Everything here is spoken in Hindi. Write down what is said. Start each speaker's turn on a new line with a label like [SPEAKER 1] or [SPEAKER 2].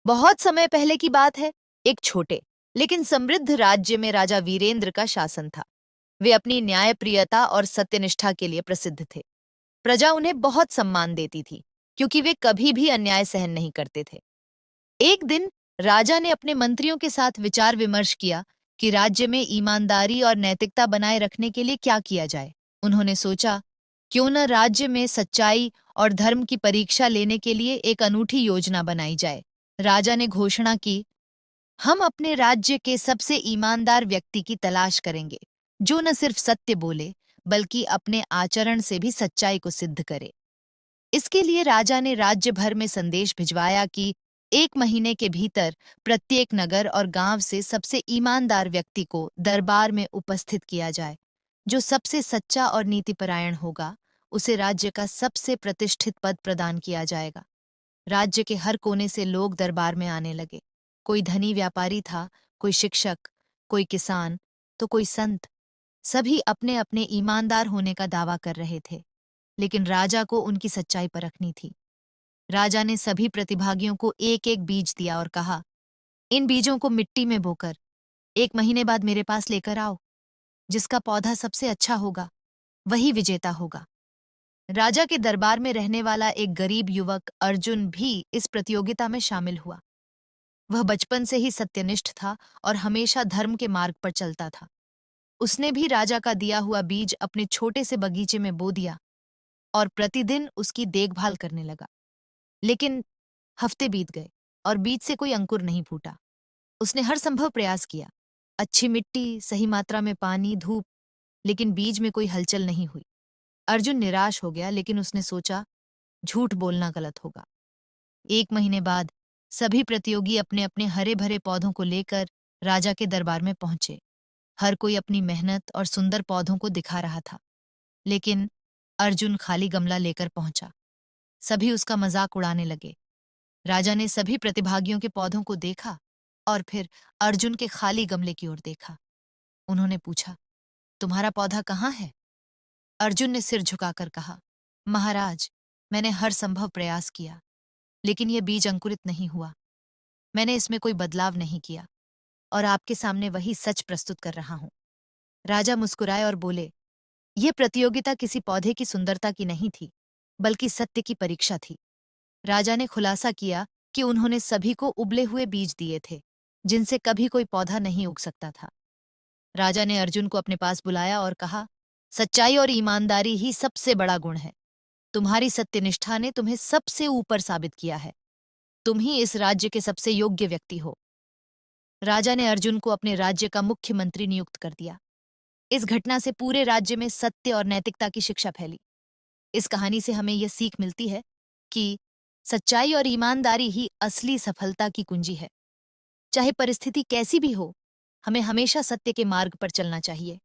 [SPEAKER 1] बहुत समय पहले की बात है। एक छोटे लेकिन समृद्ध राज्य में राजा वीरेंद्र का शासन था। वे अपनी न्यायप्रियता और सत्यनिष्ठा के लिए प्रसिद्ध थे। प्रजा उन्हें बहुत सम्मान देती थी, क्योंकि वे कभी भी अन्याय सहन नहीं करते थे। एक दिन राजा ने अपने मंत्रियों के साथ विचार विमर्श किया कि राज्य में ईमानदारी और नैतिकता बनाए रखने के लिए क्या किया जाए। उन्होंने सोचा, क्यों न राज्य में सच्चाई और धर्म की परीक्षा लेने के लिए एक अनूठी योजना बनाई जाए। राजा ने घोषणा की, हम अपने राज्य के सबसे ईमानदार व्यक्ति की तलाश करेंगे, जो न सिर्फ सत्य बोले, बल्कि अपने आचरण से भी सच्चाई को सिद्ध करे। इसके लिए राजा ने राज्य भर में संदेश भिजवाया कि 1 महीने के भीतर प्रत्येक नगर और गांव से सबसे ईमानदार व्यक्ति को दरबार में उपस्थित किया जाए। जो सबसे सच्चा और नीतिपरायण होगा, उसे राज्य का सबसे प्रतिष्ठित पद प्रदान किया जाएगा। राज्य के हर कोने से लोग दरबार में आने लगे। कोई धनी व्यापारी था, कोई शिक्षक, कोई किसान, तो कोई संत। सभी अपने अपने ईमानदार होने का दावा कर रहे थे, लेकिन राजा को उनकी सच्चाई परखनी थी। राजा ने सभी प्रतिभागियों को एक एक बीज दिया और कहा, इन बीजों को मिट्टी में बोकर 1 महीने बाद मेरे पास लेकर आओ। जिसका पौधा सबसे अच्छा होगा, वही विजेता होगा। राजा के दरबार में रहने वाला एक गरीब युवक अर्जुन भी इस प्रतियोगिता में शामिल हुआ। वह बचपन से ही सत्यनिष्ठ था और हमेशा धर्म के मार्ग पर चलता था। उसने भी राजा का दिया हुआ बीज अपने छोटे से बगीचे में बो दिया और प्रतिदिन उसकी देखभाल करने लगा। लेकिन हफ्ते बीत गए और बीज से कोई अंकुर नहीं फूटा। उसने हर संभव प्रयास किया, अच्छी मिट्टी, सही मात्रा में पानी, धूप, लेकिन बीज में कोई हलचल नहीं हुई। अर्जुन निराश हो गया, लेकिन उसने सोचा, झूठ बोलना गलत होगा। 1 महीने बाद सभी प्रतियोगी अपने अपने हरे भरे पौधों को लेकर राजा के दरबार में पहुंचे। हर कोई अपनी मेहनत और सुंदर पौधों को दिखा रहा था, लेकिन अर्जुन खाली गमला लेकर पहुंचा। सभी उसका मजाक उड़ाने लगे। राजा ने सभी प्रतिभागियों के पौधों को देखा और फिर अर्जुन के खाली गमले की ओर देखा। उन्होंने पूछा, तुम्हारा पौधा कहाँ है? अर्जुन ने सिर झुकाकर कहा, महाराज, मैंने हर संभव प्रयास किया, लेकिन यह बीज अंकुरित नहीं हुआ। मैंने इसमें कोई बदलाव नहीं किया और आपके सामने वही सच प्रस्तुत कर रहा हूं। राजा मुस्कुराए और बोले, यह प्रतियोगिता किसी पौधे की सुंदरता की नहीं थी, बल्कि सत्य की परीक्षा थी। राजा ने खुलासा किया कि उन्होंने सभी को उबले हुए बीज दिए थे, जिनसे कभी कोई पौधा नहीं उग सकता था। राजा ने अर्जुन को अपने पास बुलाया और कहा, सच्चाई और ईमानदारी ही सबसे बड़ा गुण है। तुम्हारी सत्यनिष्ठा ने तुम्हें सबसे ऊपर साबित किया है। तुम ही इस राज्य के सबसे योग्य व्यक्ति हो। राजा ने अर्जुन को अपने राज्य का मुख्यमंत्री नियुक्त कर दिया। इस घटना से पूरे राज्य में सत्य और नैतिकता की शिक्षा फैली। इस कहानी से हमें यह सीख मिलती है कि सच्चाई और ईमानदारी ही असली सफलता की कुंजी है। चाहे परिस्थिति कैसी भी हो, हमें हमेशा सत्य के मार्ग पर चलना चाहिए।